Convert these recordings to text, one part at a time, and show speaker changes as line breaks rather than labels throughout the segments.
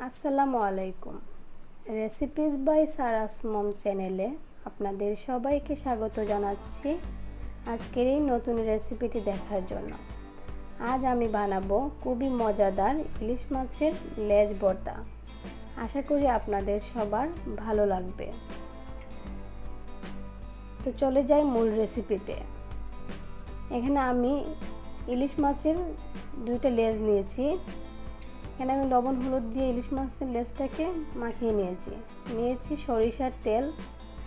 আসসালামু আলাইকুম। Recipes by সারাস মম চ্যানেলে আপনাদের সবাইকে স্বাগত জানাচ্ছি আজকের এই নতুন রেসিপিটি দেখার জন্য। আজ আমি বানাবো খুবই মজাদার ইলিশ মাছের লেজ ভর্তা। আশা করি আপনাদের সবার ভালো লাগবে। তো চলে যাই মূল রেসিপিতে। এখানে আমি ইলিশ মাছের দুইটা লেজ নিয়েছি। এখানে আমি লবণ হলুদ দিয়ে ইলিশ মাছের লেজটাকে মাখিয়ে নিয়েছি সরিষার তেল,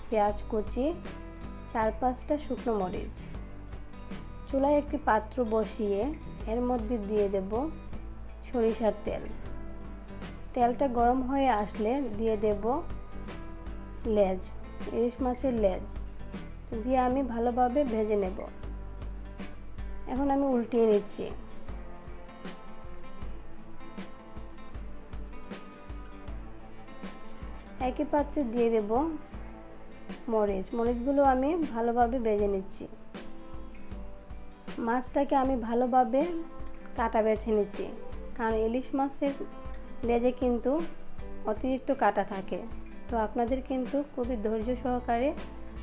পেঁয়াজ কুচি, 4-5টা শুকনো মরিচ। চুলায় একটি পাত্র বসিয়ে এর মধ্যে দিয়ে দেব সরিষার তেল। তেলটা গরম হয়ে আসলে দিয়ে দেব লেজ, ইলিশ মাছের লেজ দিয়ে আমি ভালোভাবে ভেজে নেব। এখন আমি উল্টিয়ে নিচ্ছি। একই পাত্রে দিয়ে দেব মরিচগুলো আমি ভালোভাবে ভেজে নিচ্ছি। মাছটাকে আমি ভালোভাবে কাটা বেছে নিচ্ছি, কারণ ইলিশ মাছের লেজে কিন্তু অতিরিক্ত কাটা থাকে। তো আপনাদের কিন্তু খুবই ধৈর্য সহকারে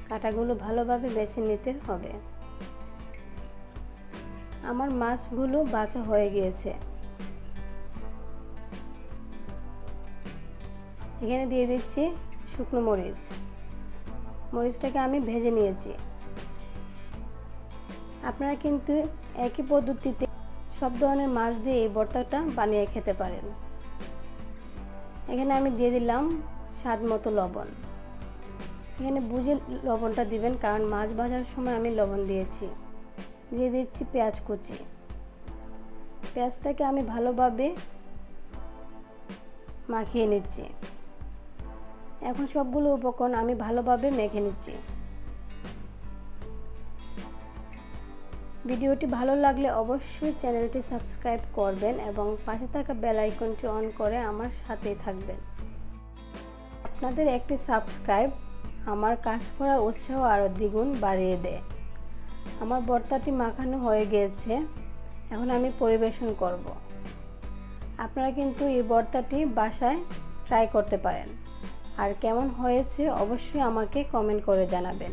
কাটাগুলো ভালোভাবে বেছে নিতে হবে। আমার মাছগুলো বাছা হয়ে গিয়েছে। এখানে দিয়ে দিচ্ছি শুকনো মরিচটাকে আমি ভেজে নিয়েছি। আপনারা কিন্তু একই পদ্ধতিতে সব ধরনের মাছ দিয়ে এই ভর্তাটা বানিয়ে খেতে পারেন। এখানে আমি দিয়ে দিলাম স্বাদ মতো লবণ। এখানে বুঝে লবণটা দিবেন, কারণ মাছ ভাজার সময় আমি লবণ দিয়েছি। দিয়ে দিচ্ছি পেঁয়াজ কুচি। পেঁয়াজটাকে আমি ভালোভাবে মাখিয়ে নিচ্ছি। এখন সবগুলো উপকরণ আমি ভালোভাবে মেখে নিচ্ছি। ভিডিওটি ভালো লাগলে অবশ্যই চ্যানেলটি সাবস্ক্রাইব করবেন এবং পাশে থাকা বেল আইকনটি অন করে আমার সাথেই থাকবেন। আপনাদের একটি সাবস্ক্রাইব আমার কাজ করা উৎসাহ আরও দ্বিগুণ বাড়িয়ে দেয়। আমার ভর্তাটি মাখানো হয়ে গিয়েছে, এখন আমি পরিবেশন করব। আপনারা কিন্তু এই ভর্তাটি বাসায় ট্রাই করতে পারেন, আর কেমন হয়েছে অবশ্যই আমাকে কমেন্ট করে জানাবেন।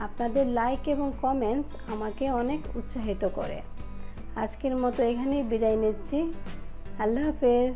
আপনাদের লাইক এবং কমেন্টস আমাকে অনেক উৎসাহিত করে। আজকের মতো এখানেই বিদায় নিচ্ছি। আল্লাহ হাফেজ।